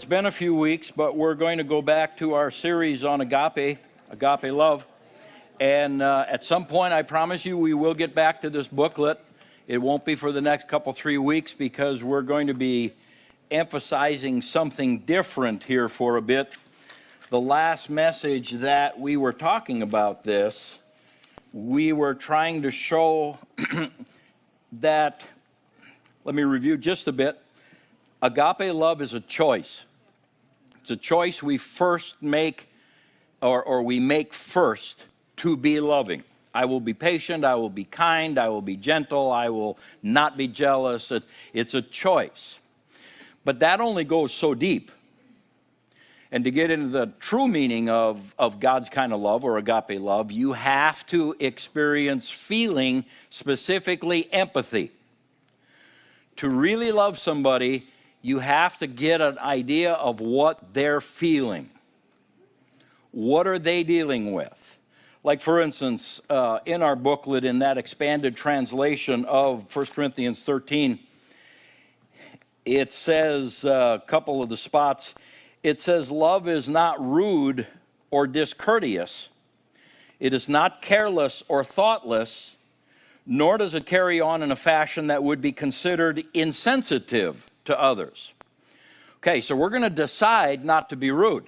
been a few weeks, but we're going to go back to our series on agape love. And at some point, I promise you, we will get back to this booklet. It won't be for the next 3 weeks because we're going to be emphasizing something different here for a bit. The last message that we were talking about this, we were trying to show that, let me review just a bit. Agape love is a choice. It's a choice we first make, or we make first to be loving. I will be patient, I will be kind, I will be gentle, I will not be jealous. It's a choice. But that only goes so deep. And to get into the true meaning of God's kind of love or agape love, you have to experience feeling, specifically empathy. To really love somebody, you have to get an idea of what they're feeling. What are they dealing with? Like, for instance, in our booklet, in that expanded translation of 1 Corinthians 13, it says, a couple of the spots, it says, love is not rude or discourteous. It is not careless or thoughtless, nor does it carry on in a fashion that would be considered insensitive to others. Okay, so we're going to decide not to be rude.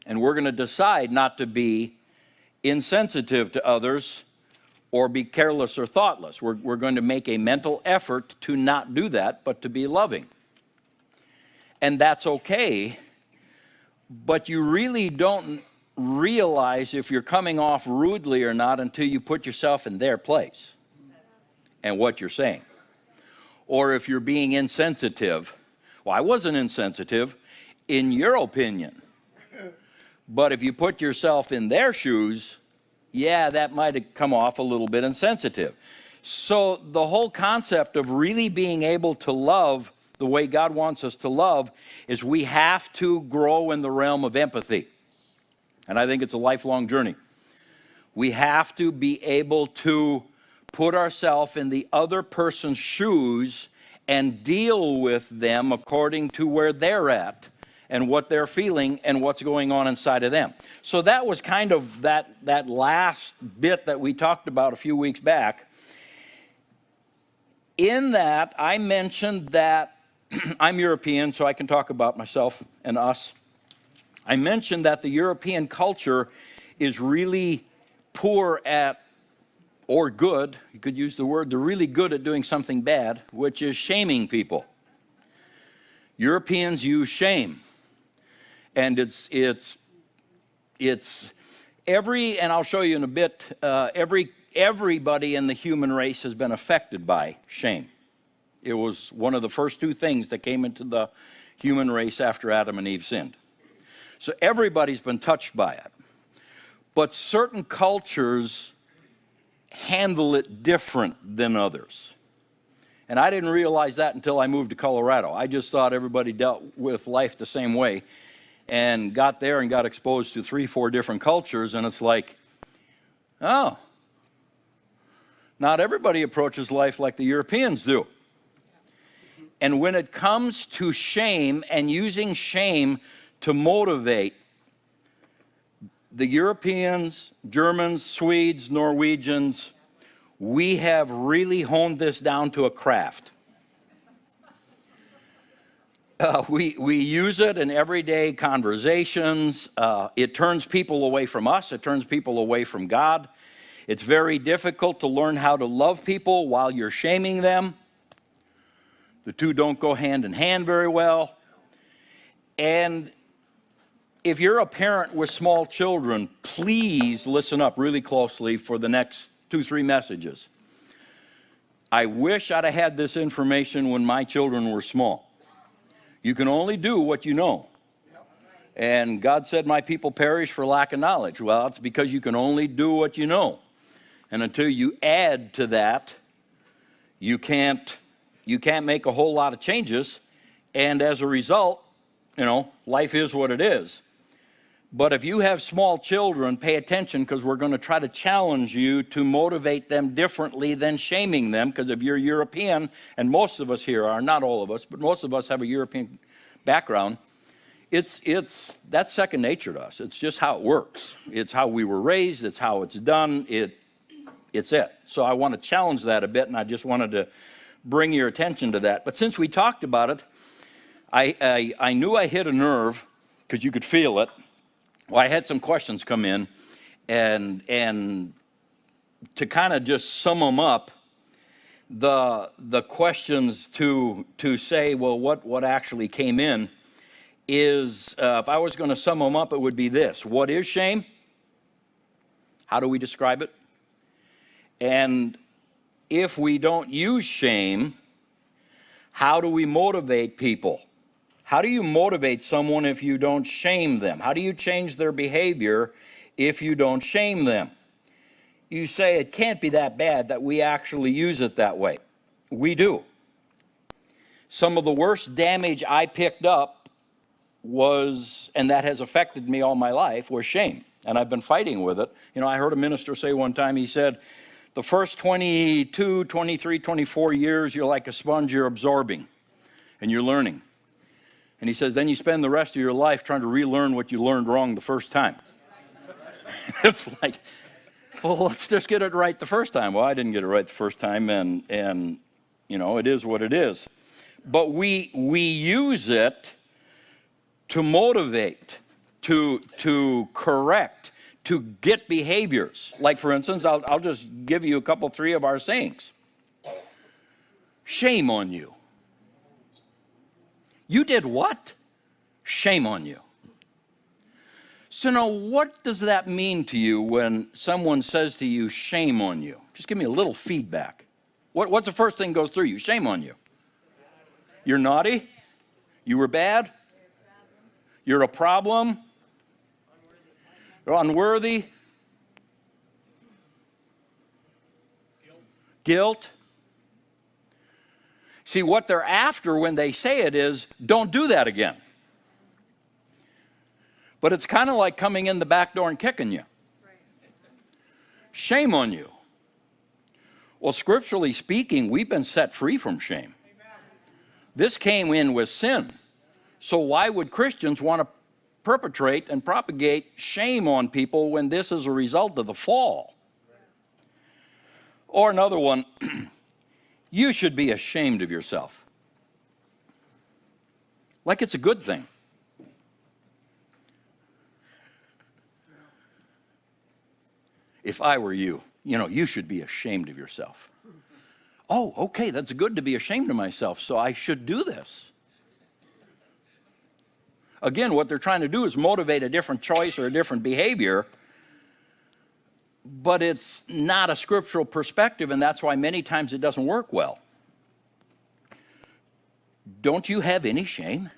And we're going to decide not to be insensitive to others or be careless or thoughtless. We're going to make a mental effort to not do that, but to be loving. And that's okay, but you really don't realize if you're coming off rudely or not until you put yourself in their place and what you're saying. Or if you're being insensitive. Well, I wasn't insensitive in your opinion. But if you put yourself in their shoes, yeah, that might have come off a little bit insensitive. So the whole concept of really being able to love the way God wants us to love is we have to grow in the realm of empathy. And I think it's a lifelong journey. We have to be able to put ourselves in the other person's shoes and deal with them according to where they're at and what they're feeling and what's going on inside of them. So that was kind of that last bit that we talked about a few weeks back. In that, I mentioned that I'm European, so I can talk about myself and us. I mentioned that the European culture is really poor at, or good, you could use the word, they're really good at doing something bad, which is shaming people. Europeans use shame. And it's every, and I'll show you in a bit, everybody in the human race has been affected by shame. It was one of the first two things that came into the human race after Adam and Eve sinned. So everybody's been touched by it. But certain cultures handle it different than others. And I didn't realize that until I moved to Colorado. I just thought everybody dealt with life the same way. And got there and got exposed to 3-4 different cultures, and it's like, oh, not everybody approaches life like the Europeans do. And when it comes to shame and using shame to motivate, the Europeans, Germans, Swedes, Norwegians, we have really honed this down to a craft. We use it in everyday conversations. It turns people away from us. It turns people away from God. It's very difficult to learn how to love people while you're shaming them. The two don't go hand in hand very well. And if you're a parent with small children, please listen up really closely for the next 2-3 messages. I wish I'd have had this information when my children were small. You can only do what you know. And God said, my people perish for lack of knowledge. Well, it's because you can only do what you know. And until you add to that, you can't make a whole lot of changes. And as a result, life is what it is. But if you have small children, pay attention, because we're going to try to challenge you to motivate them differently than shaming them. Because if you're European, and most of us here are, not all of us, but most of us have a European background, That's second nature to us. It's just how it works. It's how we were raised. It's how it's done. It's it. So I want to challenge that a bit, and I just wanted to bring your attention to that. But since we talked about it, I knew I hit a nerve because you could feel it. Well, I had some questions come in, and to kind of just sum them up, the questions to say, well, what actually came in is, if I was going to sum them up, it would be this. What is shame? How do we describe it? And if we don't use shame, how do we motivate people? How do you motivate someone if you don't shame them? How do you change their behavior if you don't shame them? You say it can't be that bad that we actually use it that way. We do. Some of the worst damage I picked up was, and that has affected me all my life, was shame. And I've been fighting with it. You know, I heard a minister say one time, he said, the first 22, 23, 24 years, you're like a sponge, you're absorbing and you're learning. And he says, then you spend the rest of your life trying to relearn what you learned wrong the first time. It's like, well, let's just get it right the first time. Well, I didn't get it right the first time, and you know, it is what it is. But we use it to motivate, to correct, to get behaviors. Like, for instance, I'll just give you a couple, three of our sayings. Shame on you. You did what? Shame on you. So now, what does that mean to you when someone says to you, shame on you? Just give me a little feedback. What's the first thing that goes through you? Shame on you. You're naughty? You were bad? You're a problem? You're unworthy? Guilt? See, what they're after when they say it is, don't do that again. But it's kind of like coming in the back door and kicking you. Shame on you. Well, scripturally speaking, we've been set free from shame. This came in with sin. So why would Christians want to perpetrate and propagate shame on people when this is a result of the fall? Or another one, you should be ashamed of yourself. Like it's a good thing. If I were you, you should be ashamed of yourself. Oh, okay, that's good to be ashamed of myself, so I should do this. Again, what they're trying to do is motivate a different choice or a different behavior, but it's not a scriptural perspective, and that's why many times it doesn't work well. Don't you have any shame?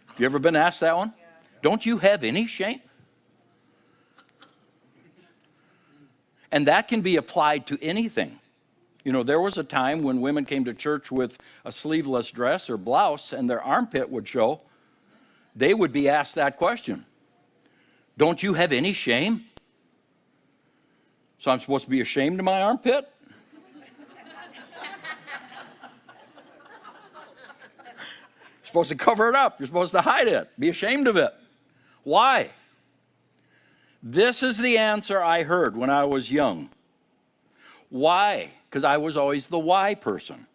Have you ever been asked that one? Don't you have any shame? And that can be applied to anything. There was a time when women came to church with a sleeveless dress or blouse and their armpit would show. They would be asked that question. Don't you have any shame? So I'm supposed to be ashamed of my armpit? You're supposed to cover it up. You're supposed to hide it. Be ashamed of it. Why? This is the answer I heard when I was young. Why? Because I was always the why person.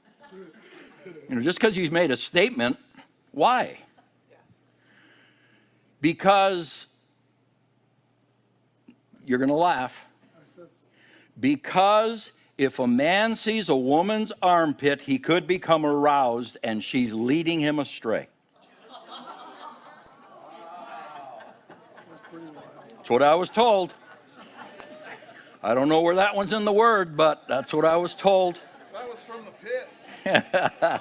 Just because you made a statement, why? Because, you're going to laugh, because if a man sees a woman's armpit, he could become aroused and she's leading him astray. That's what I was told. I don't know where that one's in the Word, but that's what I was told. That was from the pit.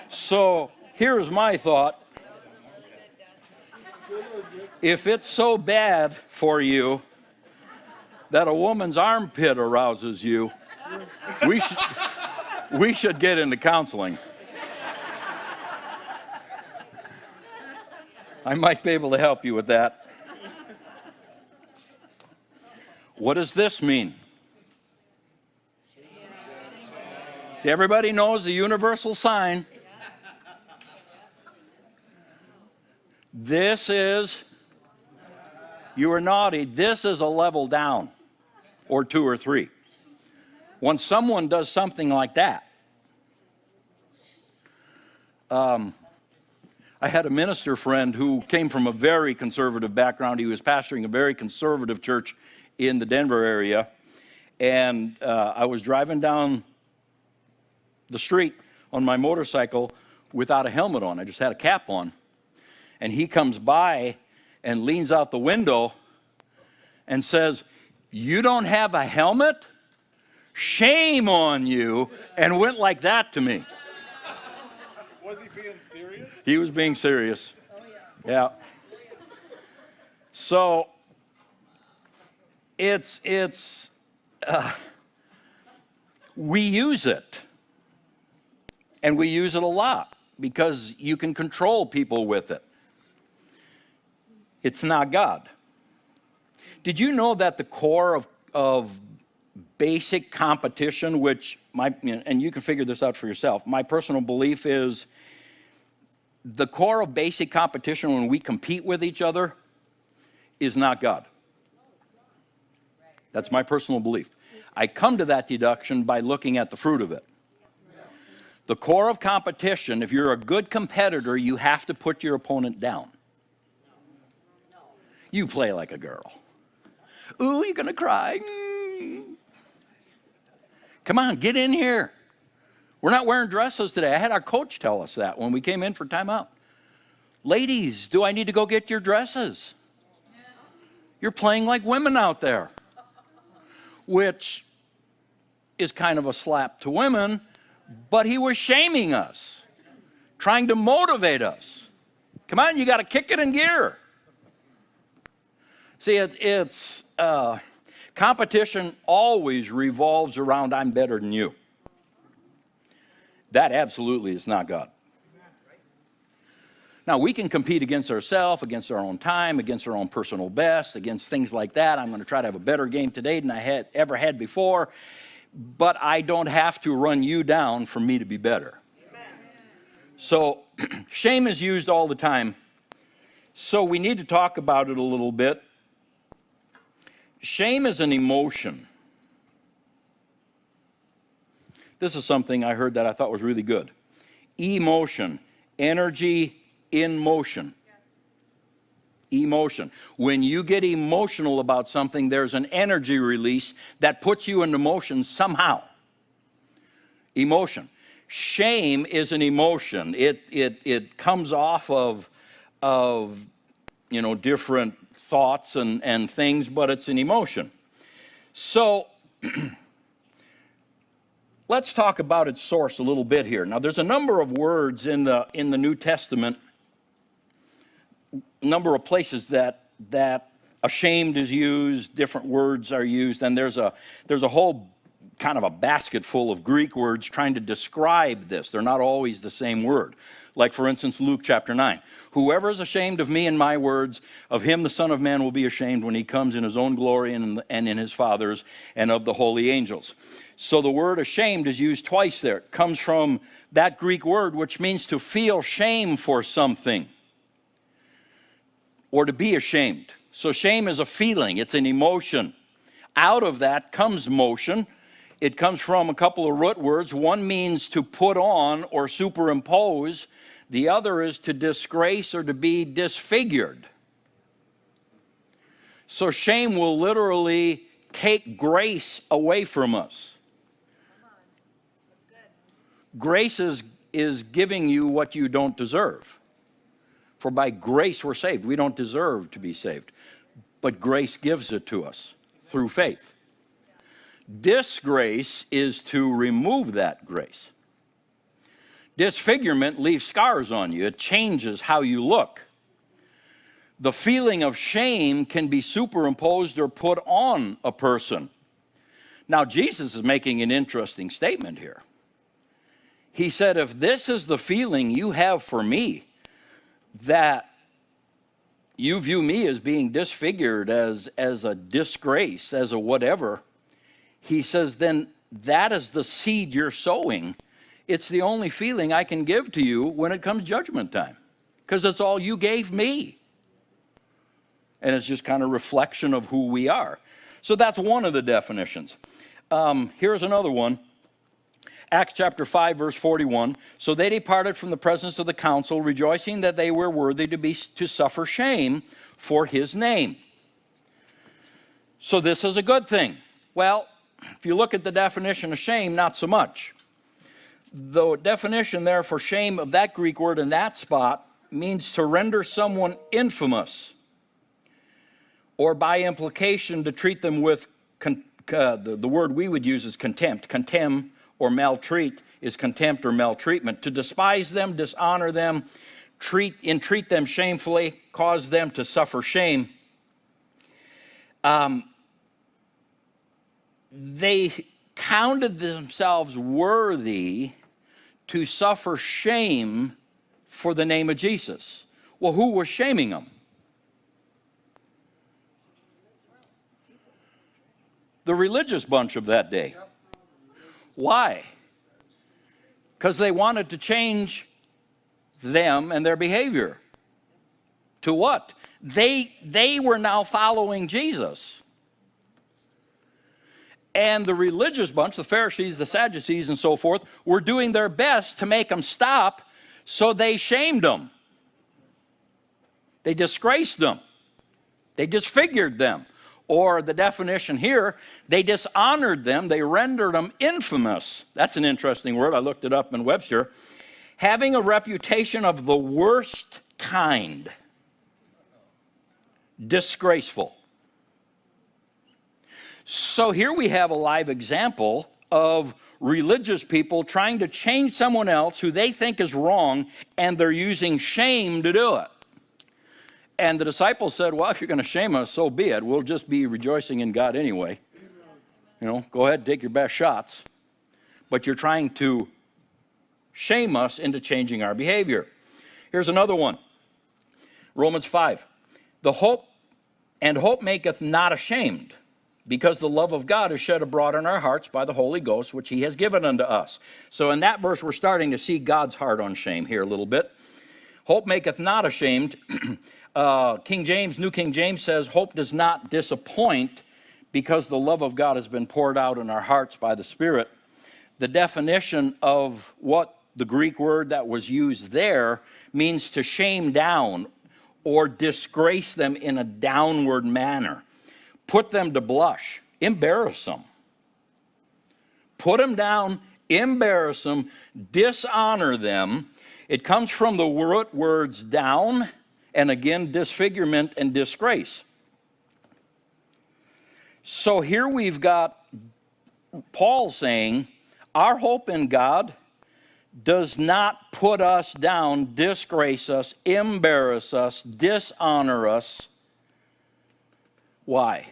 So here's my thought. If it's so bad for you that a woman's armpit arouses you, we should get into counseling. I might be able to help you with that. What does this mean? See, everybody knows the universal sign. This is, you are naughty. This is a level down, or 2 or 3. When someone does something like that, I had a minister friend who came from a very conservative background. He was pastoring a very conservative church in the Denver area. And I was driving down the street on my motorcycle without a helmet on. I just had a cap on. And he comes by and leans out the window and says, "You don't have a helmet? Shame on you," and went like that to me. Was he being serious? He was being serious. Yeah. So we use it, and we use it a lot because you can control people with it. It's not God. Did you know that the core of basic competition, which and you can figure this out for yourself, my personal belief is the core of basic competition when we compete with each other is not God. That's my personal belief. I come to that deduction by looking at the fruit of it. The core of competition, if you're a good competitor, you have to put your opponent down. You play like a girl. Ooh, you're going to cry. Come on, get in here. We're not wearing dresses today. I had our coach tell us that when we came in for timeout. Ladies, do I need to go get your dresses? You're playing like women out there. Which is kind of a slap to women, but he was shaming us, trying to motivate us. Come on, you got to kick it in gear. See, it's competition always revolves around I'm better than you. That absolutely is not God. Now, we can compete against ourselves, against our own time, against our own personal best, against things like that. I'm going to try to have a better game today than I ever had before, but I don't have to run you down for me to be better. Amen. So shame is used all the time. So we need to talk about it a little bit. Shame is an emotion. This is something I heard that I thought was really good. Emotion, energy in motion. Yes. Emotion. When you get emotional about something, there's an energy release that puts you into motion somehow. Emotion. Shame is an emotion. It comes off of different thoughts and things, but it's an emotion. So let's talk about its source a little bit here. Now, there's a number of words in the New Testament, a number of places that ashamed is used, different words are used, and there's a whole kind of a basket full of Greek words trying to describe this. They're not always the same word. Like, for instance, Luke chapter 9. Whoever is ashamed of me and my words, of him the Son of Man will be ashamed when he comes in his own glory and in his Father's and of the holy angels. So the word ashamed is used twice there. It comes from that Greek word, which means to feel shame for something or to be ashamed. So shame is a feeling. It's an emotion. Out of that comes motion. It comes from a couple of root words. One means to put on or superimpose. The other is to disgrace or to be disfigured. So shame will literally take grace away from us. Grace is giving you what you don't deserve. For by grace we're saved. We don't deserve to be saved. But grace gives it to us through faith. Disgrace is to remove that grace. Disfigurement leaves scars on you. It changes how you look. The feeling of shame can be superimposed or put on a person. Now, Jesus is making an interesting statement here. He said, if this is the feeling you have for me, that you view me as being disfigured, as a disgrace, as a whatever, he says, then that is the seed you're sowing. It's the only feeling I can give to you when it comes judgment time, because it's all you gave me. And it's just kind of reflection of who we are. So that's one of the definitions. Here's another one. Acts chapter 5, verse 41. So they departed from the presence of the council, rejoicing that they were worthy to suffer shame for his name. So this is a good thing. Well, if you look at the definition of shame, not so much. The definition there for shame of that Greek word in that spot means to render someone infamous, or by implication to treat them with, the word we would use is contempt. Contemn or maltreat is contempt or maltreatment. To despise them, dishonor them, entreat them shamefully, cause them to suffer shame. They counted themselves worthy to suffer shame for the name of Jesus. Well, who was shaming them? The religious bunch of that day. Why? Because they wanted to change them and their behavior. To what? They were now following Jesus. And the religious bunch, the Pharisees, the Sadducees, and so forth, were doing their best to make them stop, so they shamed them. They disgraced them. They disfigured them. Or the definition here, they dishonored them. They rendered them infamous. That's an interesting word. I looked it up in Webster. Having a reputation of the worst kind. Disgraceful. So here we have a live example of religious people trying to change someone else who they think is wrong, and they're using shame to do it. And the disciples said, well, if you're going to shame us, so be it. We'll just be rejoicing in God anyway. Go ahead, take your best shots. But you're trying to shame us into changing our behavior. Here's another one. Romans 5. Hope maketh not ashamed, because the love of God is shed abroad in our hearts by the Holy Ghost, which he has given unto us. So in that verse, we're starting to see God's heart on shame here a little bit. Hope maketh not ashamed. New King James says, hope does not disappoint, because the love of God has been poured out in our hearts by the Spirit. The definition of what the Greek word that was used there means to shame down or disgrace them in a downward manner. Put them to blush, embarrass them. Put them down, embarrass them, dishonor them. It comes from the root words down, and again, disfigurement and disgrace. So here we've got Paul saying, our hope in God does not put us down, disgrace us, embarrass us, dishonor us. Why?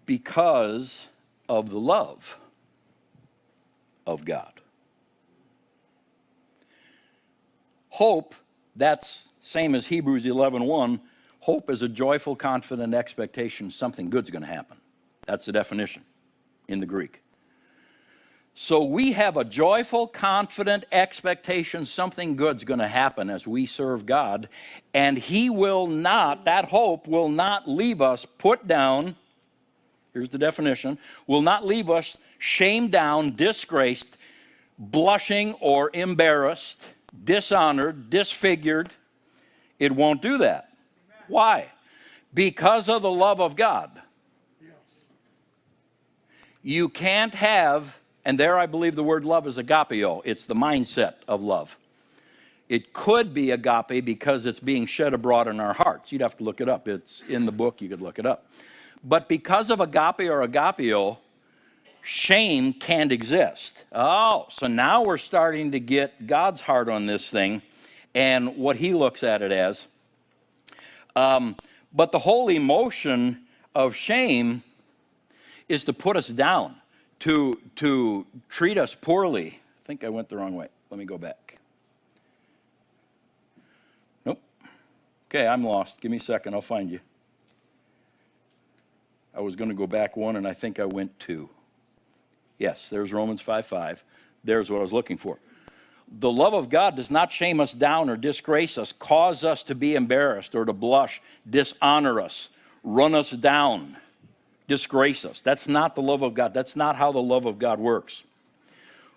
Because of the love of God. Hope, that's same as Hebrews 11:1. Hope is a joyful, confident expectation something good's going to happen. That's the definition in the Greek. So we have a joyful, confident expectation something good's going to happen as we serve God, and he will not, that hope will not leave us put down, here's the definition, will not leave us shamed down, disgraced, blushing or embarrassed, dishonored, disfigured. It won't do that. Why? Because of the love of God. You can't have, and there I believe the word love is agapeo. It's the mindset of love. It could be agape because it's being shed abroad in our hearts. You'd have to look it up. It's in the book. You could look it up. But because of agape or agapeo, shame can't exist. Oh, so now we're starting to get God's heart on this thing and what he looks at it as. But the whole emotion of shame is to put us down, to treat us poorly. I think I went the wrong way. Let me go back. Nope. Okay, I'm lost. Give me a second. I'll find you. I was going to go back one, and I think I went two. Yes, there's Romans 5:5. There's what I was looking for. The love of God does not shame us down or disgrace us, cause us to be embarrassed or to blush, dishonor us, run us down, disgrace us. That's not the love of God. That's not how the love of God works.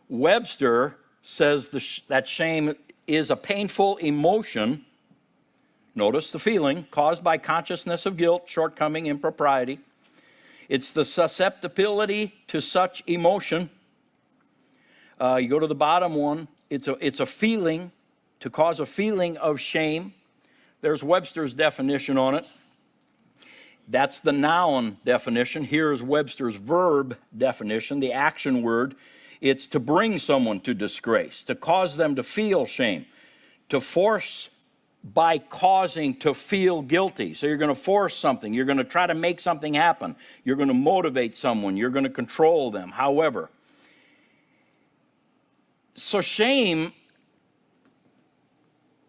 Webster says that shame is a painful emotion, notice the feeling, caused by consciousness of guilt, shortcoming, impropriety. It's the susceptibility to such emotion. You go to the bottom one, it's a feeling, to cause a feeling of shame. There's Webster's definition on it. That's the noun definition. Here's Webster's verb definition, the action word. It's to bring someone to disgrace, to cause them to feel shame, to force by causing to feel guilty. So you're going to force something. You're going to try to make something happen. You're going to motivate someone. You're going to control them. However, so shame,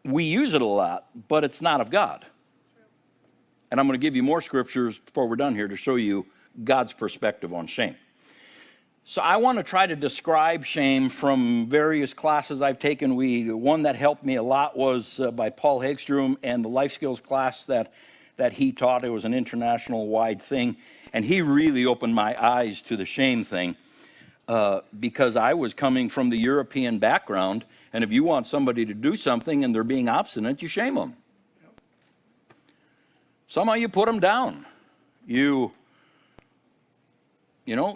we use it a lot, but it's not of God. And I'm going to give you more scriptures before we're done here to show you God's perspective on shame. So I want to try to describe shame from various classes I've taken. One that helped me a lot was by Paul Hagstrom and the life skills class that he taught. It was an international wide thing. And he really opened my eyes to the shame thing because I was coming from the European background. And if you want somebody to do something and they're being obstinate, you shame them. Somehow you put them down. You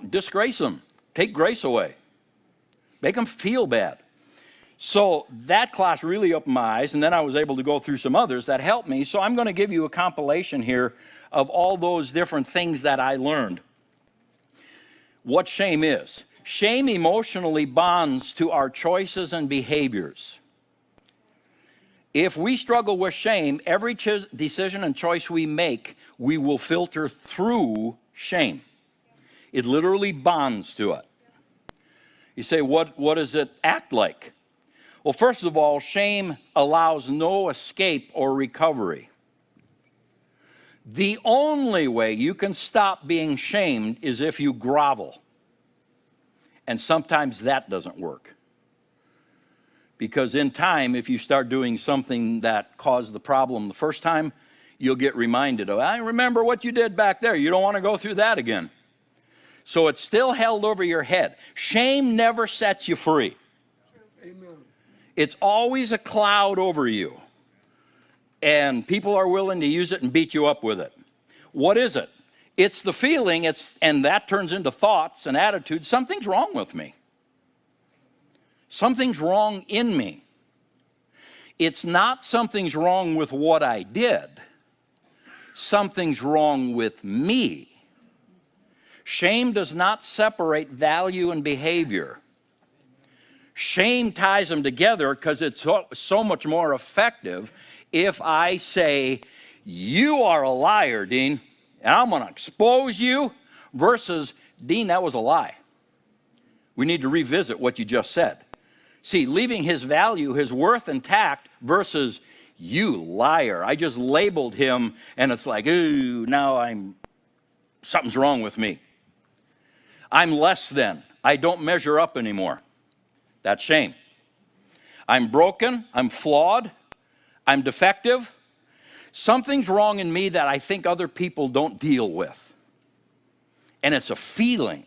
disgrace them. Take grace away. Make them feel bad. So that class really opened my eyes, and then I was able to go through some others that helped me. So I'm going to give you a compilation here of all those different things that I learned. What shame is. Shame emotionally bonds to our choices and behaviors. If we struggle with shame, every decision and choice we make, we will filter through shame. It literally bonds to it. You say, what does it act like? Well, first of all, shame allows no escape or recovery. The only way you can stop being shamed is if you grovel. And sometimes that doesn't work. Because in time, if you start doing something that caused the problem the first time, you'll get reminded of, I remember what you did back there. You don't want to go through that again. So it's still held over your head. Shame never sets you free. Amen. It's always a cloud over you. And people are willing to use it and beat you up with it. What is it? It's the feeling, and that turns into thoughts and attitudes. Something's wrong with me. Something's wrong in me. It's not something's wrong with what I did. Something's wrong with me. Shame does not separate value and behavior. Shame ties them together because it's so much more effective if I say, you are a liar, Dean, and I'm going to expose you, versus, Dean, that was a lie. We need to revisit what you just said. See, leaving his value, his worth intact versus, you liar. I just labeled him, and it's like, ooh, now something's wrong with me. I'm less than. I don't measure up anymore. That's shame. I'm broken. I'm flawed. I'm defective. Something's wrong in me that I think other people don't deal with. And it's a feeling.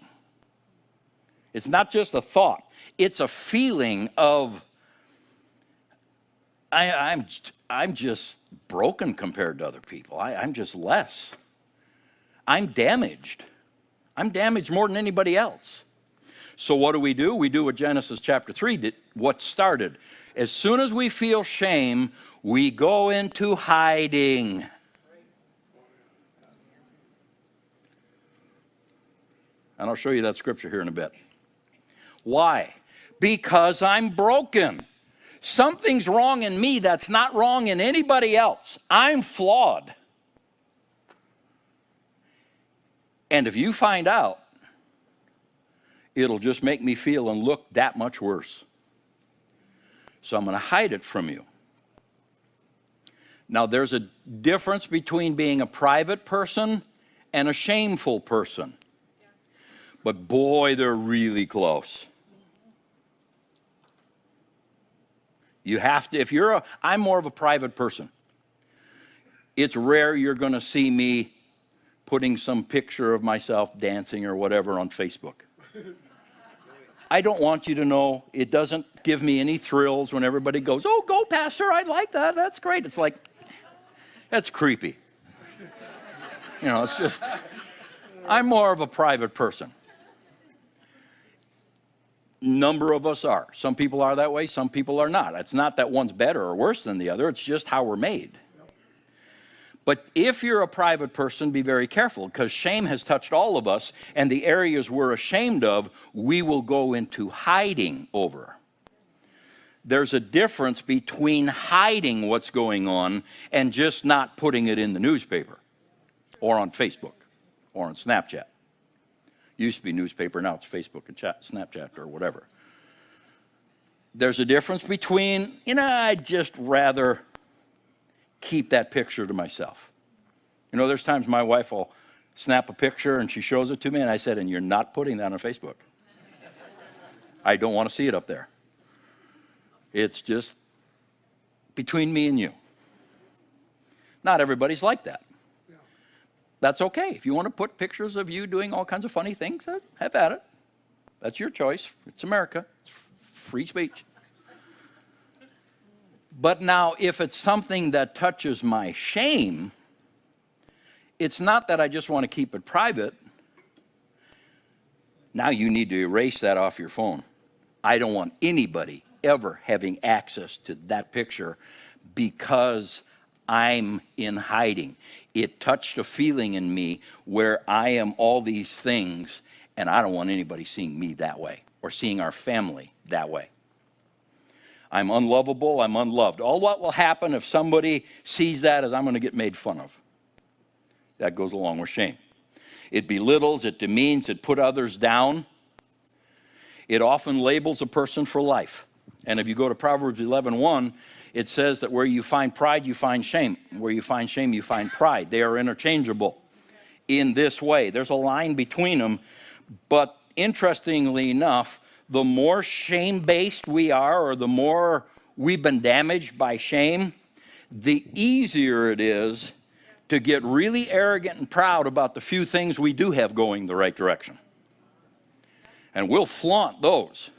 It's not just a thought. It's a feeling of, I'm just broken compared to other people. I'm just less. I'm damaged. I'm damaged more than anybody else. So what do? We do what Genesis chapter 3 did, what started. As soon as we feel shame, we go into hiding. And I'll show you that scripture here in a bit. Why? Because I'm broken. Something's wrong in me that's not wrong in anybody else. I'm flawed. And if you find out, it'll just make me feel and look that much worse. So I'm going to hide it from you. Now, there's a difference between being a private person and a shameful person. But boy, they're really close. You have to, I'm more of a private person. It's rare you're going to see me putting some picture of myself dancing or whatever on Facebook. I don't want you to know. It doesn't give me any thrills when everybody goes, oh, go, Pastor, I like that. That's great. It's like, that's creepy. It's just, I'm more of a private person. Number of us are. Some people are that way, some people are not. It's not that one's better or worse than the other. It's just how we're made. But if you're a private person, be very careful, because shame has touched all of us, and the areas we're ashamed of, we will go into hiding over. There's a difference between hiding what's going on and just not putting it in the newspaper or on Facebook or on Snapchat. Used to be newspaper, now it's Facebook and Snapchat or whatever. There's a difference between, I'd just rather keep that picture to myself. There's times my wife will snap a picture and she shows it to me and I said, and you're not putting that on Facebook. I don't want to see it up there. It's just between me and you. Not everybody's like that. That's okay. If you want to put pictures of you doing all kinds of funny things, have at it. That's your choice. It's America. It's free speech. But now, if it's something that touches my shame, it's not that I just want to keep it private. Now you need to erase that off your phone. I don't want anybody ever having access to that picture because I'm in hiding. It touched a feeling in me where I am all these things, and I don't want anybody seeing me that way or seeing our family that way. I'm unlovable, I'm unloved. All what will happen if somebody sees that is I'm going to get made fun of. That goes along with shame. It belittles, it demeans, it puts others down. It often labels a person for life. And if you go to Proverbs 11:1, it says that where you find pride, you find shame. Where you find shame, you find pride. They are interchangeable in this way. There's a line between them, but interestingly enough, the more shame-based we are, or the more we've been damaged by shame, the easier it is to get really arrogant and proud about the few things we do have going the right direction. And we'll flaunt those.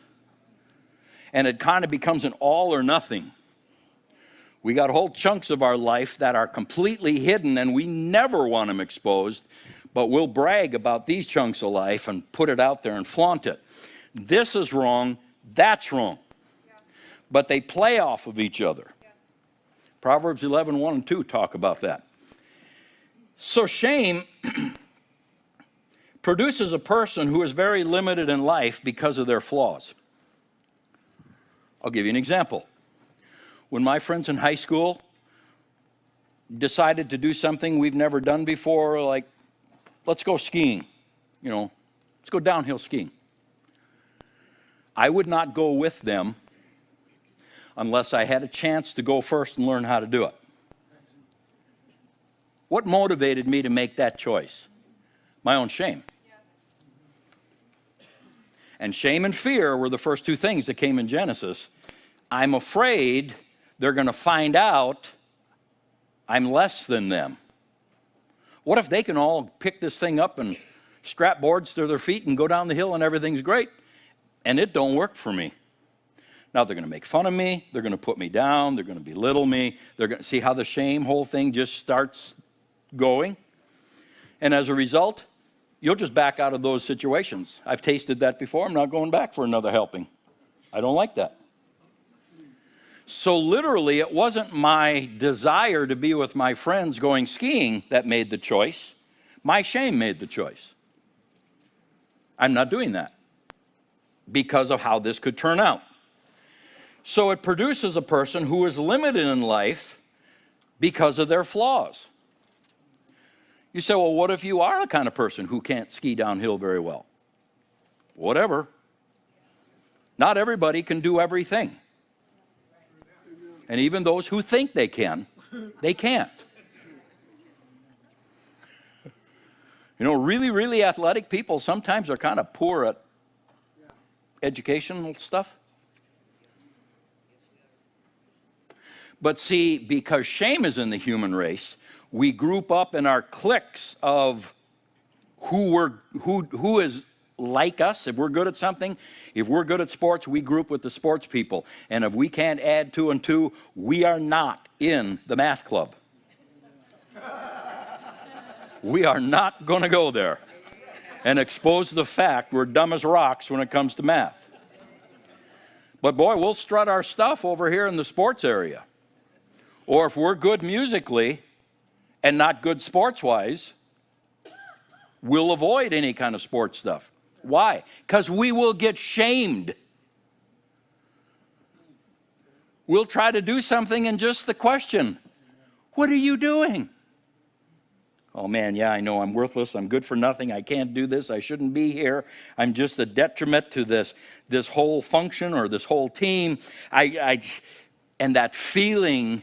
And it kind of becomes an all or nothing. We got whole chunks of our life that are completely hidden and we never want them exposed, but we'll brag about these chunks of life and put it out there and flaunt it. This is wrong, that's wrong. Yeah. But they play off of each other. Yes. Proverbs 11:1 and 2 talk about that. So shame produces a person who is very limited in life because of their flaws. I'll give you an example. When my friends in high school decided to do something we've never done before, like, let's go skiing, let's go downhill skiing. I would not go with them unless I had a chance to go first and learn how to do it. What motivated me to make that choice? My own shame. And shame and fear were the first two things that came in Genesis. I'm afraid they're going to find out I'm less than them. What if they can all pick this thing up and strap boards to their feet and go down the hill and everything's great? And it don't work for me. Now they're going to make fun of me. They're going to put me down. They're going to belittle me. They're going to see how the shame whole thing just starts going. And as a result, you'll just back out of those situations. I've tasted that before. I'm not going back for another helping. I don't like that. So literally, it wasn't my desire to be with my friends going skiing that made the choice. My shame made the choice. I'm not doing that because of how this could turn out. So it produces a person who is limited in life because of their flaws. You say, well, what if you are the kind of person who can't ski downhill very well? Whatever. Not everybody can do everything. And even those who think they can, they can't. Really, really athletic people sometimes are kind of poor at educational stuff. But see, because shame is in the human race, we group up in our cliques of who is like us. If we're good at something, if we're good at sports, we group with the sports people. And if we can't add 2 and 2, we are not in the math club. We are not going to go there and expose the fact we're dumb as rocks when it comes to math. But boy, we'll strut our stuff over here in the sports area. Or if we're good musically and not good sports-wise, we'll avoid any kind of sports stuff. Why? Because we will get shamed. We'll try to do something and just the question, what are you doing? Oh man, yeah, I know I'm worthless. I'm good for nothing. I can't do this. I shouldn't be here. I'm just a detriment to this whole function or this whole team. And that feeling,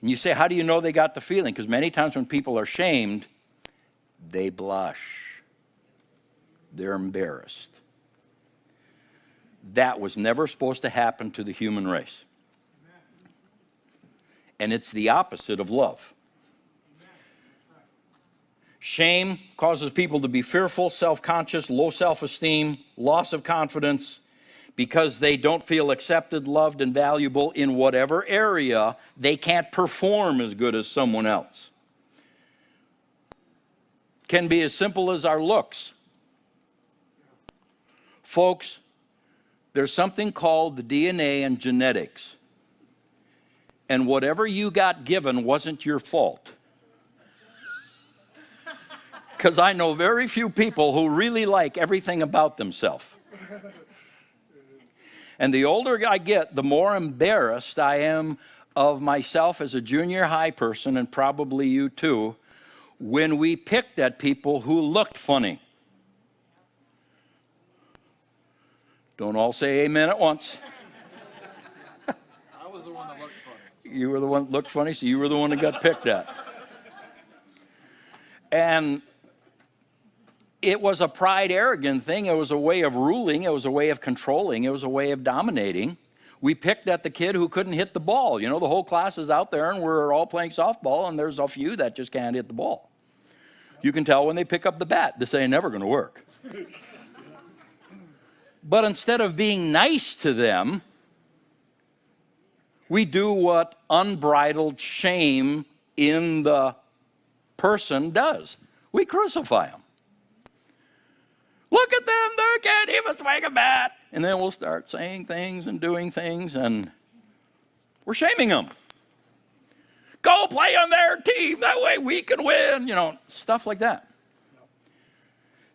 and you say, how do you know they got the feeling? Because many times when people are shamed, they blush. They're embarrassed. That was never supposed to happen to the human race. And it's the opposite of love. Shame causes people to be fearful, self-conscious, low self-esteem, loss of confidence, because they don't feel accepted, loved, and valuable in whatever area. They can't perform as good as someone else. Can be as simple as our looks. Folks, there's something called the DNA and genetics. And whatever you got given wasn't your fault. Because I know very few people who really like everything about themselves. And the older I get, the more embarrassed I am of myself as a junior high person, and probably you too, when we picked at people who looked funny. Don't all say amen at once. I was the one that looked funny. You were the one that looked funny, so you were the one that got picked at. And it was a pride, arrogant thing. It was a way of ruling. It was a way of controlling. It was a way of dominating. We picked at the kid who couldn't hit the ball. You know, the whole class is out there, and we're all playing softball, and there's a few that just can't hit the ball. You can tell when they pick up the bat. This ain't never going to work. But instead of being nice to them, we do what unbridled shame in the person does. We crucify them. Look at them, they can't even swing a bat. And then we'll start saying things and doing things, and we're shaming them. Go play on their team, that way we can win, you know, stuff like that.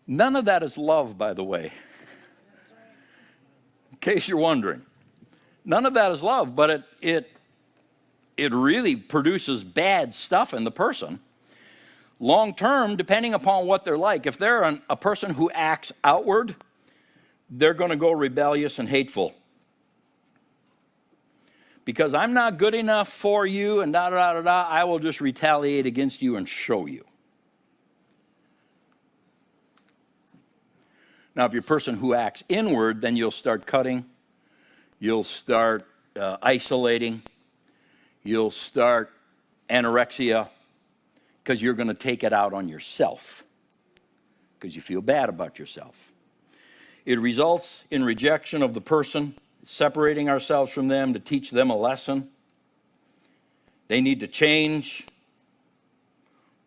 None of that is love, by the way. In case you're wondering. None of that is love, but it really produces bad stuff in the person. Long term, depending upon what they're like, if they're a person who acts outward, they're going to go rebellious and hateful. Because I'm not good enough for you and da-da-da-da-da, I will just retaliate against you and show you. Now, if you're a person who acts inward, then you'll start cutting. You'll start isolating. You'll start anorexia. Because you're going to take it out on yourself. Because you feel bad about yourself. It results in rejection of the person, separating ourselves from them to teach them a lesson. They need to change.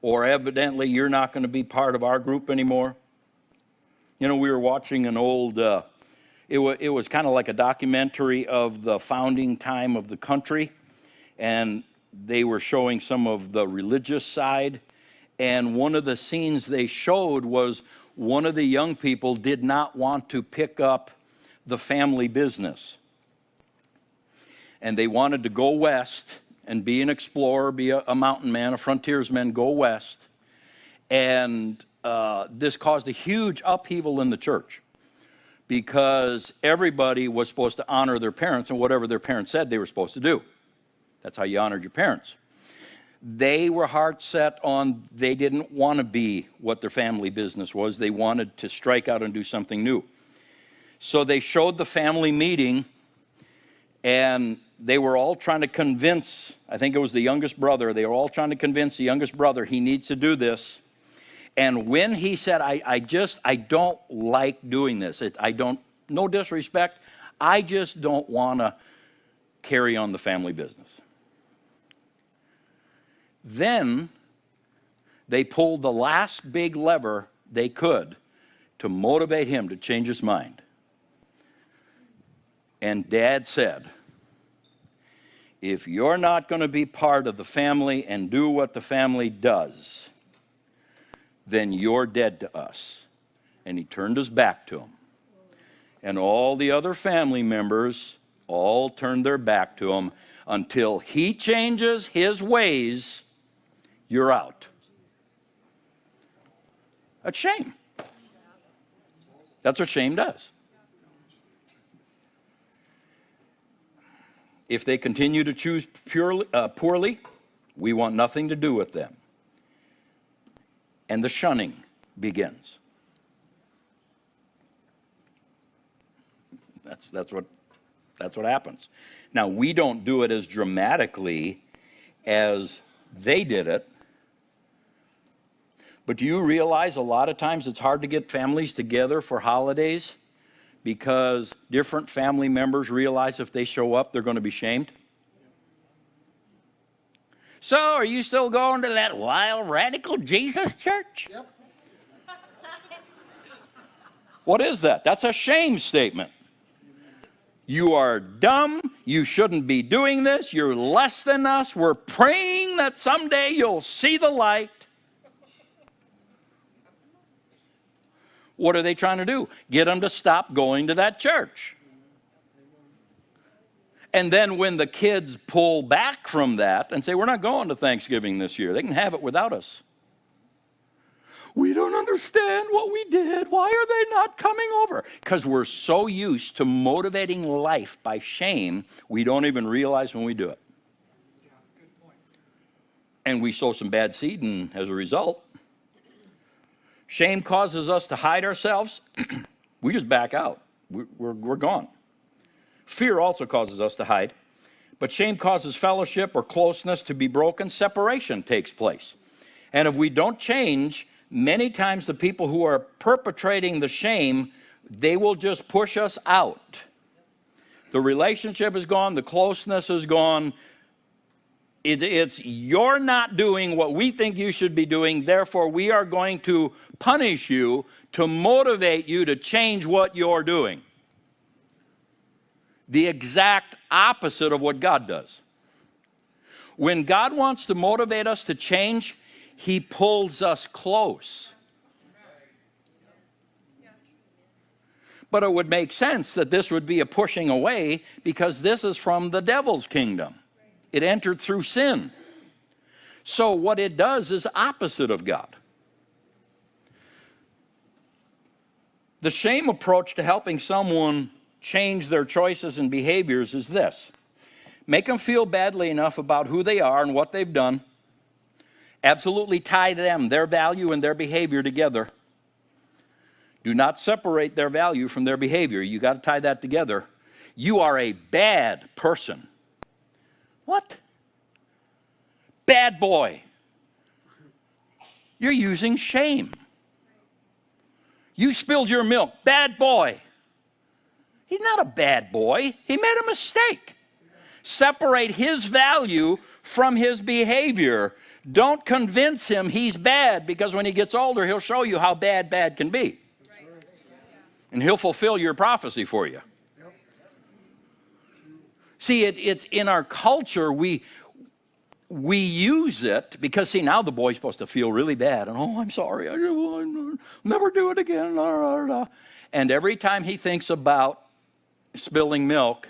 Or evidently, you're not going to be part of our group anymore. You know, we were watching an old, it was kind of like a documentary of the founding time of the country. And they were showing some of the religious side. And one of the scenes they showed was one of the young people did not want to pick up the family business. And they wanted to go west and be an explorer, be a mountain man, a frontiersman, go west. And this caused a huge upheaval in the church because everybody was supposed to honor their parents, and whatever their parents said they were supposed to do. That's how you honored your parents. They were hard set on, they didn't want to be what their family business was. They wanted to strike out and do something new. So they showed the family meeting, and they were all trying to convince, I think it was the youngest brother, they were all trying to convince the youngest brother he needs to do this. And when he said, I don't like doing this, no disrespect, I just don't want to carry on the family business. Then they pulled the last big lever they could to motivate him to change his mind. And Dad said, if you're not going to be part of the family and do what the family does, then you're dead to us. And he turned his back to him. And all the other family members all turned their back to him. Until he changes his ways, you're out. That's shame. That's what shame does. If they continue to choose poorly, we want nothing to do with them. And the shunning begins. That's what happens. Now, we don't do it as dramatically as they did it. But do you realize a lot of times it's hard to get families together for holidays because different family members realize if they show up, they're going to be shamed? So, are you still going to that wild radical Jesus church? Yep. What is that? That's a shame statement. You are dumb. You shouldn't be doing this. You're less than us. We're praying that someday you'll see the light. What are they trying to do? Get them to stop going to that church. And then when the kids pull back from that and say, we're not going to Thanksgiving this year, they can have it without us. We don't understand what we did. Why are they not coming over? Because we're so used to motivating life by shame, we don't even realize when we do it. Yeah, good point. And we sow some bad seed, and as a result, shame causes us to hide ourselves. We just back out. We're gone. Fear also causes us to hide. But shame causes fellowship or closeness to be broken. Separation takes place. And if we don't change, many times the people who are perpetrating the shame, they will just push us out. The relationship is gone. The closeness is gone. It's you're not doing what we think you should be doing, therefore we are going to punish you to motivate you to change what you're doing. The exact opposite of what God does. When God wants to motivate us to change, he pulls us close. But it would make sense that this would be a pushing away because this is from the devil's kingdom. It entered through sin. So what it does is opposite of God. The shame approach to helping someone change their choices and behaviors is this. Make them feel badly enough about who they are and what they've done. Absolutely tie them, their value and their behavior together. Do not separate their value from their behavior. You got to tie that together. You are a bad person. What? Bad boy. You're using shame. You spilled your milk. Bad boy. He's not a bad boy. He made a mistake. Separate his value from his behavior. Don't convince him he's bad, because when he gets older, he'll show you how bad can be. And he'll fulfill your prophecy for you. See, it's in our culture, we use it because, see, now the boy's supposed to feel really bad. And, oh, I'm sorry, I'll never do it again. And every time he thinks about spilling milk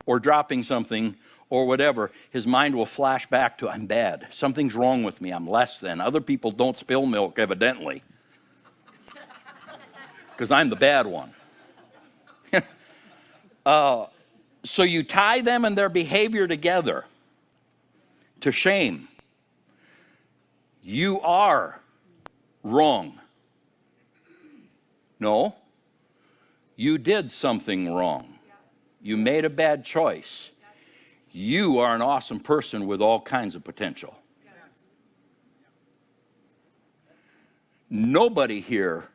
or dropping something or whatever, his mind will flash back to, I'm bad. Something's wrong with me. I'm less than. Other people don't spill milk, evidently, because I'm the bad one. So you tie them and their behavior together to shame. You are wrong. No, you did something wrong. You made a bad choice. You are an awesome person with all kinds of potential. Nobody here,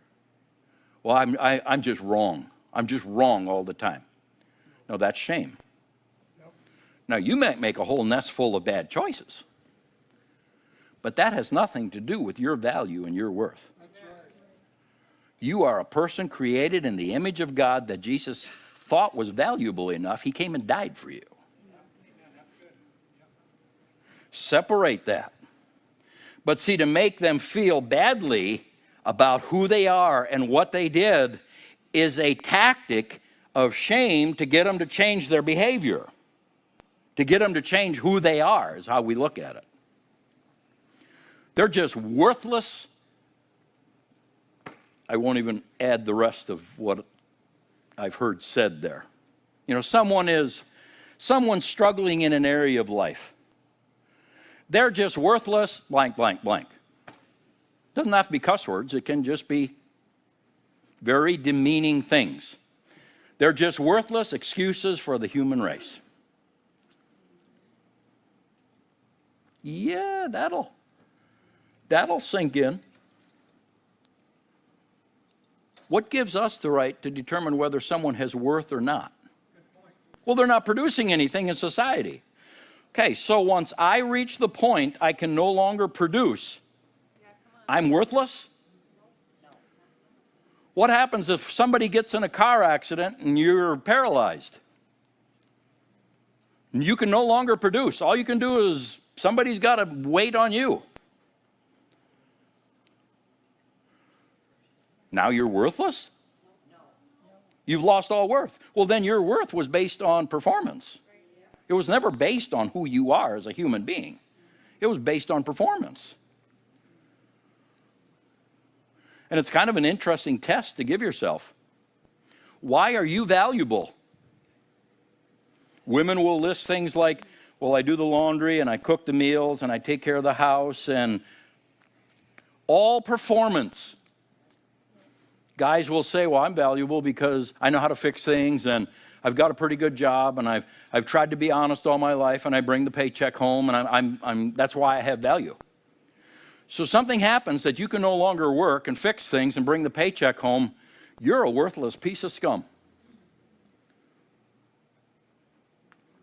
well, I'm just wrong. I'm just wrong all the time. No, that's shame. Now, you might make a whole nest full of bad choices, but that has nothing to do with your value and your worth. You are a person created in the image of God that Jesus thought was valuable enough. He came and died for you. Separate that. But see, to make them feel badly about who they are and what they did is a tactic of shame to get them to change their behavior, to get them to change who they are, is how we look at it. They're just worthless. I won't even add the rest of what I've heard said there. You know, someone's struggling in an area of life. They're just worthless, blank, blank, blank. Doesn't have to be cuss words. It can just be very demeaning things. They're just worthless excuses for the human race. Yeah, that'll sink in. What gives us the right to determine whether someone has worth or not? Well, they're not producing anything in society. Okay, so once I reach the point I can no longer produce, I'm worthless? What happens if somebody gets in a car accident and you're paralyzed? And you can no longer produce. All you can do is somebody's got to wait on you. Now you're worthless? You've lost all worth. Well, then your worth was based on performance. It was never based on who you are as a human being. It was based on performance. And it's kind of an interesting test to give yourself. Why are you valuable? Women will list things like, well, I do the laundry and I cook the meals and I take care of the house and all performance. Guys will say, well, I'm valuable because I know how to fix things and I've got a pretty good job and I've tried to be honest all my life and I bring the paycheck home and that's why I have value. So something happens that you can no longer work and fix things and bring the paycheck home, you're a worthless piece of scum.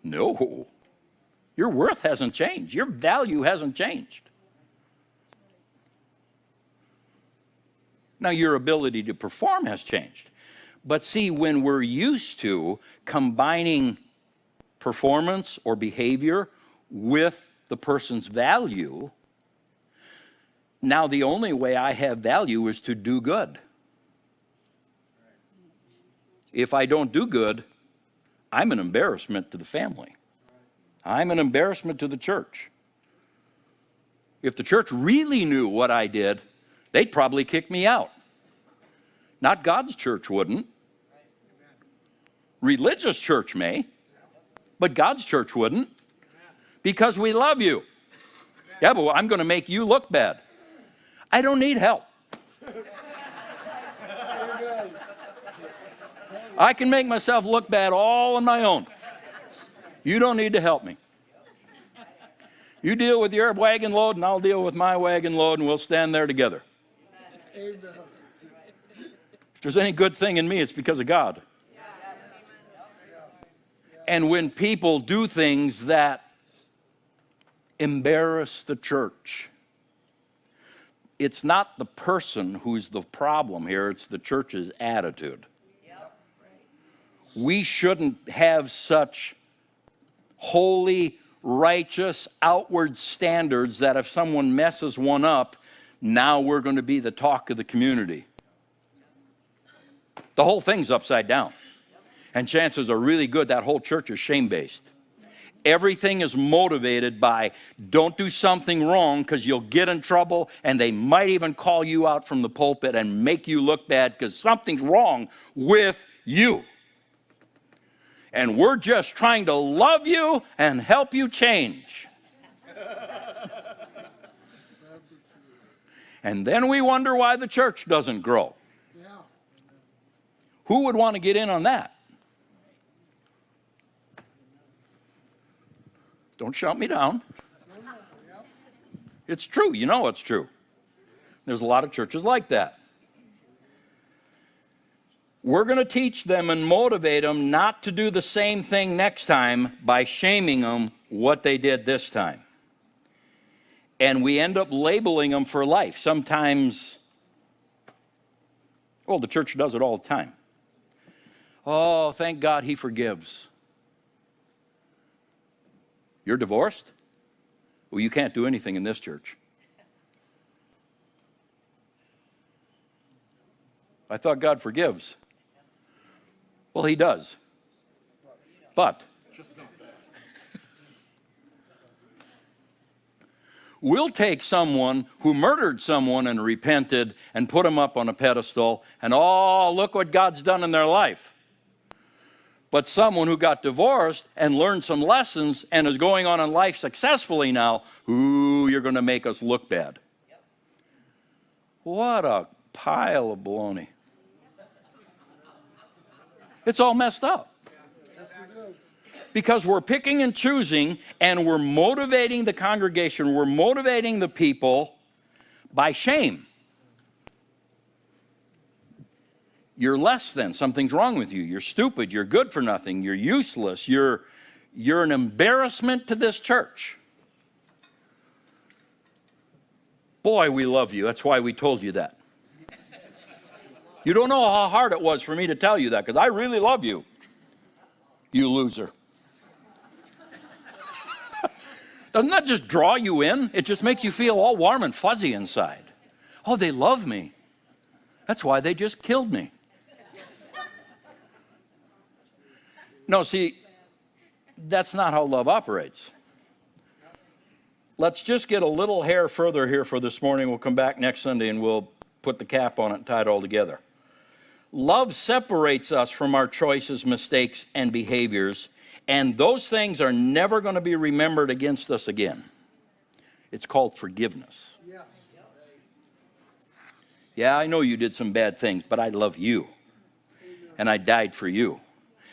No, your worth hasn't changed. Your value hasn't changed. Now, your ability to perform has changed. But see, when we're used to combining performance or behavior with the person's value, now the only way I have value is to do good. If I don't do good, I'm an embarrassment to the family. I'm an embarrassment to the church. If the church really knew what I did, they'd probably kick me out. Not God's church wouldn't. Religious church may, but God's church wouldn't, because we love you. Yeah, but I'm going to make you look bad. I don't need help. I can make myself look bad all on my own. You don't need to help me. You deal with your wagon load and I'll deal with my wagon load and we'll stand there together. Amen. If there's any good thing in me, it's because of God. And when people do things that embarrass the church, it's not the person who's the problem here, it's the church's attitude. We shouldn't have such holy, righteous, outward standards that if someone messes one up, now we're going to be the talk of the community. The whole thing's upside down. And chances are really good that whole church is shame-based. Everything is motivated by don't do something wrong because you'll get in trouble and they might even call you out from the pulpit and make you look bad because something's wrong with you. And we're just trying to love you and help you change. And then we wonder why the church doesn't grow. Who would want to get in on that? Don't shout me down. It's true. You know it's true. There's a lot of churches like that. We're going to teach them and motivate them not to do the same thing next time by shaming them what they did this time. And we end up labeling them for life. Sometimes, well, the church does it all the time. Oh, thank God he forgives. You're divorced? Well, you can't do anything in this church. I thought God forgives. Well, he does. But we'll take someone who murdered someone and repented and put them up on a pedestal and, oh, look what God's done in their life. But someone who got divorced and learned some lessons and is going on in life successfully now, ooh, you're going to make us look bad. What a pile of baloney. It's all messed up. Because we're picking and choosing and we're motivating the congregation, we're motivating the people by shame. You're less than, something's wrong with you, you're stupid, you're good for nothing, you're useless, you're an embarrassment to this church. Boy, we love you, that's why we told you that. You don't know how hard it was for me to tell you that, because I really love you, you loser. Doesn't that just draw you in? It just makes you feel all warm and fuzzy inside. Oh, they love me. That's why they just killed me. No, see, that's not how love operates. Let's just get a little hair further here for this morning. We'll come back next Sunday and we'll put the cap on it and tie it all together. Love separates us from our choices, mistakes, and behaviors, and those things are never going to be remembered against us again. It's called forgiveness. Yes. Yeah, I know you did some bad things, but I love you, and I died for you,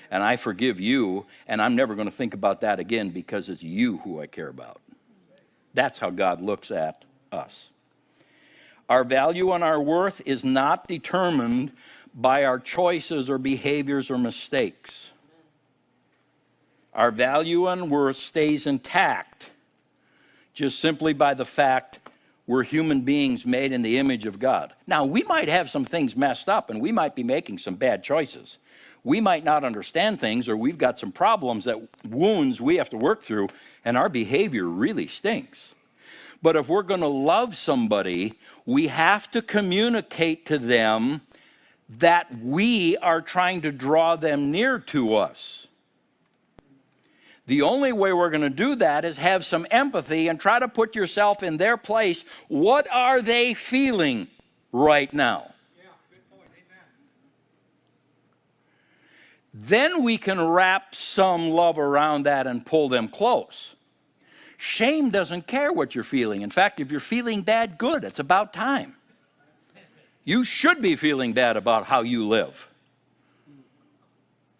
and I forgive you, and I'm never going to think about that again because it's you who I care about. That's how God looks at us. Our value and our worth is not determined by our choices or behaviors or mistakes. Our value and worth stays intact just simply by the fact we're human beings made in the image of God. Now, we might have some things messed up and we might be making some bad choices. We might not understand things, or we've got some problems, that wounds we have to work through, and our behavior really stinks. But if we're going to love somebody, we have to communicate to them that we are trying to draw them near to us. The only way we're going to do that is have some empathy and try to put yourself in their place. What are they feeling right now? Yeah, good point. Amen. Then we can wrap some love around that and pull them close. Shame doesn't care what you're feeling. In fact, if you're feeling bad, good. It's about time. You should be feeling bad about how you live,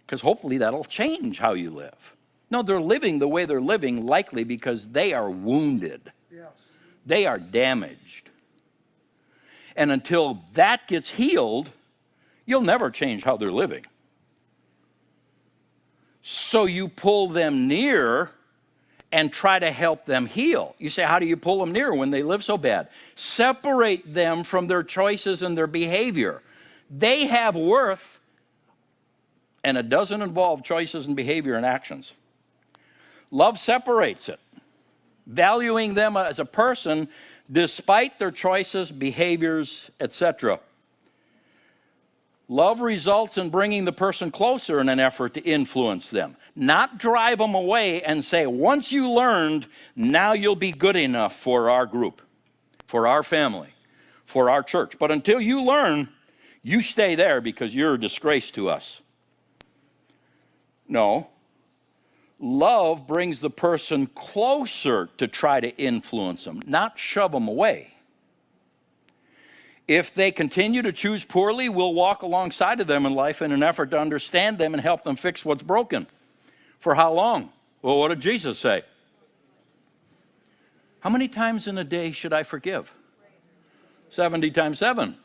because hopefully that'll change how you live. No, they're living the way they're living likely because they are wounded. Yes. They are damaged. And until that gets healed, you'll never change how they're living. So you pull them near and try to help them heal. You say, how do you pull them near when they live so bad? Separate them from their choices and their behavior. They have worth, and it doesn't involve choices and behavior and actions. Love separates it, valuing them as a person despite their choices, behaviors, etc. Love results in bringing the person closer in an effort to influence them, not drive them away and say, once you learned, now you'll be good enough for our group, for our family, for our church. But until you learn, you stay there because you're a disgrace to us. No. Love brings the person closer to try to influence them, not shove them away. If they continue to choose poorly, we'll walk alongside of them in life in an effort to understand them and help them fix what's broken. For how long? Well, what did Jesus say? How many times in a day should I forgive? 70 times 7.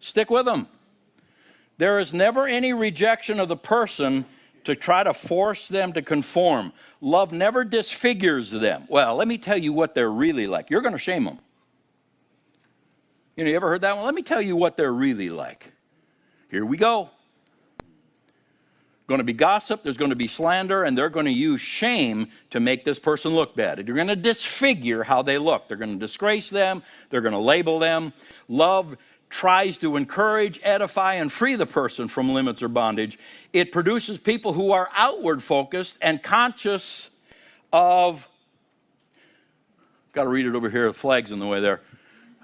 Stick with them. There is never any rejection of the person to try to force them to conform. Love never disfigures them. Well, let me tell you what they're really like. You're going to shame them. You ever heard that one? Let me tell you what they're really like. Here we go. Going to be gossip, there's going to be slander, and they're going to use shame to make this person look bad. You're going to disfigure how they look. They're going to disgrace them. They're going to label them. Love tries to encourage, edify, and free the person from limits or bondage. It produces people who are outward focused and conscious of, got to read it over here, the flag's in the way there.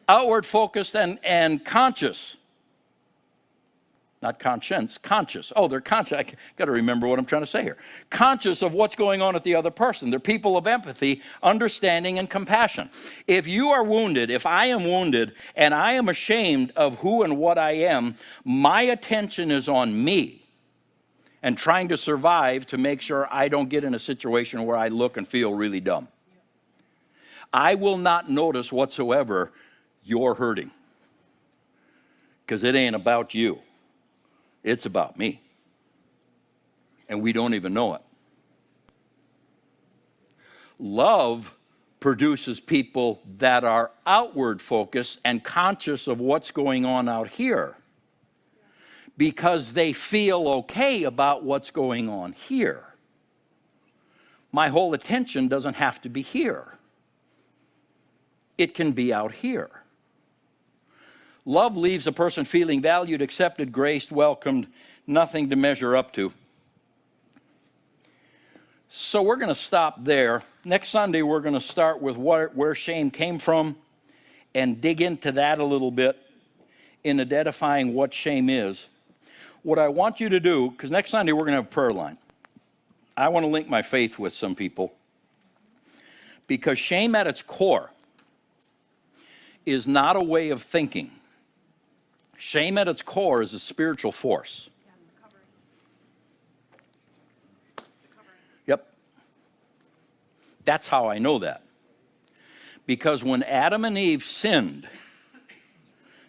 Outward focused and conscious. Not conscience, conscious. Oh, they're conscious. I got to remember what I'm trying to say here. Conscious of what's going on at the other person. They're people of empathy, understanding, and compassion. If you are wounded, if I am wounded, and I am ashamed of who and what I am, my attention is on me and trying to survive to make sure I don't get in a situation where I look and feel really dumb. I will not notice whatsoever you're hurting because it ain't about you. It's about me. And we don't even know it. Love produces people that are outward focused and conscious of what's going on out here because they feel okay about what's going on here. My whole attention doesn't have to be here. It can be out here. Love leaves a person feeling valued, accepted, graced, welcomed, nothing to measure up to. So we're going to stop there. Next Sunday, we're going to start with where shame came from and dig into that a little bit in identifying what shame is. What I want you to do, because next Sunday we're going to have a prayer line. I want to link my faith with some people because shame at its core is not a way of thinking. Shame at its core is a spiritual force. Yeah, it's a covering. Yep. That's how I know that. Because when Adam and Eve sinned,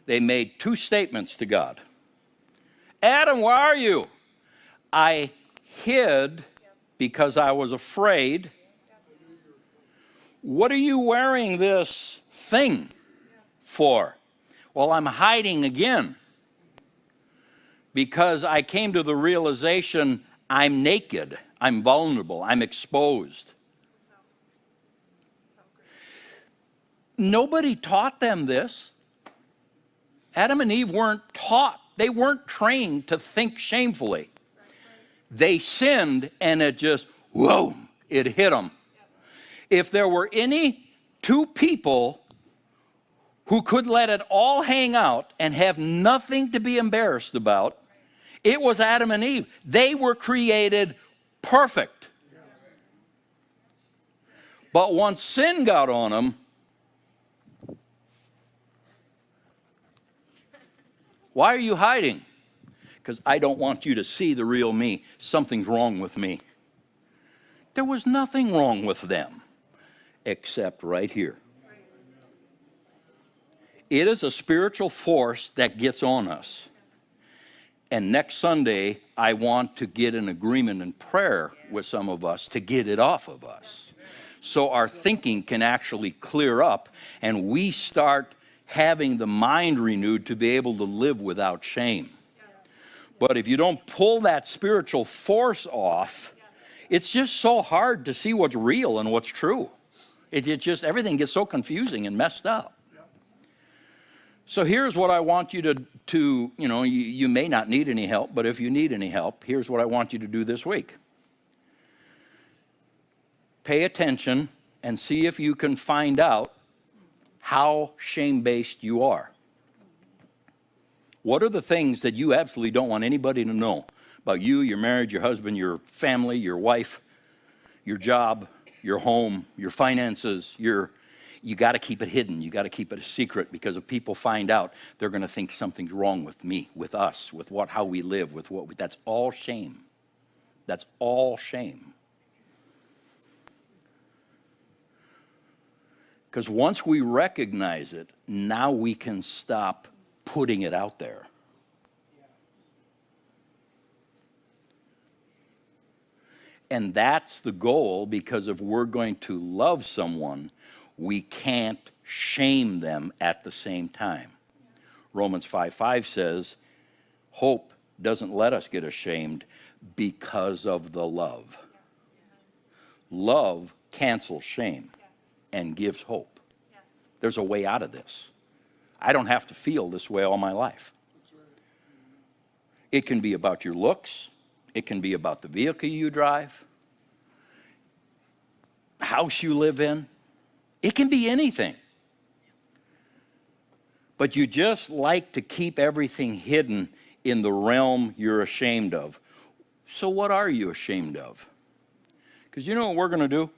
they made two statements to God. Adam, where are you? I hid because I was afraid. What are you wearing this thing for? Well, I'm hiding again because I came to the realization I'm naked, I'm vulnerable, I'm exposed. Nobody taught them this. Adam and Eve weren't taught. They weren't trained to think shamefully. They sinned and it just, whoa, it hit them. If there were any two people who could let it all hang out and have nothing to be embarrassed about, it was Adam and Eve. They were created perfect. Yes. But once sin got on them, why are you hiding? Because I don't want you to see the real me. Something's wrong with me. There was nothing wrong with them except right here. It is a spiritual force that gets on us. And next Sunday, I want to get an agreement in prayer with some of us to get it off of us. So our thinking can actually clear up and we start having the mind renewed to be able to live without shame. But if you don't pull that spiritual force off, it's just so hard to see what's real and what's true. It just, everything gets so confusing and messed up. So here's what I want you to you may not need any help, but if you need any help, here's what I want you to do this week. Pay attention and see if you can find out how shame-based you are. What are the things that you absolutely don't want anybody to know about you, your marriage, your husband, your family, your wife, your job, your home, your finances, you got to keep it hidden. You got to keep it a secret because if people find out, they're going to think something's wrong with me, with us, with how we live, that's all shame. That's all shame. Because once we recognize it, now we can stop putting it out there. And that's the goal, because if we're going to love someone, we can't shame them at the same time. Romans 5:5 says, hope doesn't let us get ashamed because of the love. Love cancels shame and gives hope. There's a way out of this. I don't have to feel this way all my life. It can be about your looks. It can be about the vehicle you drive, house you live in. It can be anything. But you just like to keep everything hidden in the realm you're ashamed of. So what are you ashamed of? Because you know what we're going to do?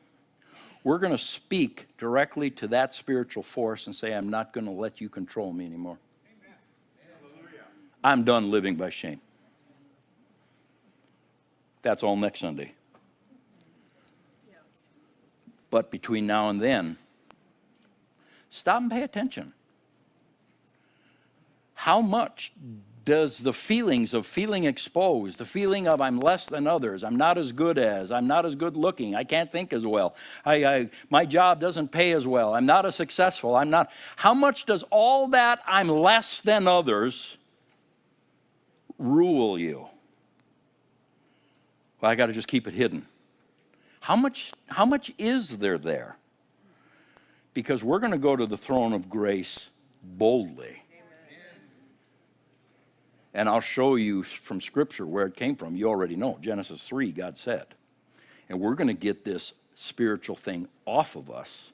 We're going to speak directly to that spiritual force and say, I'm not going to let you control me anymore. Hallelujah. I'm done living by shame. That's all next Sunday. But between now and then, stop and pay attention. How much does the feelings of feeling exposed, the feeling of I'm less than others, I'm not as good as, I'm not as good looking, I can't think as well, my job doesn't pay as well, I'm not as successful, how much does all that I'm less than others rule you? Well, I got to just keep it hidden. How much is there? Because we're going to go to the throne of grace boldly. And I'll show you from Scripture where it came from. You already know. Genesis 3, God said. And we're going to get this spiritual thing off of us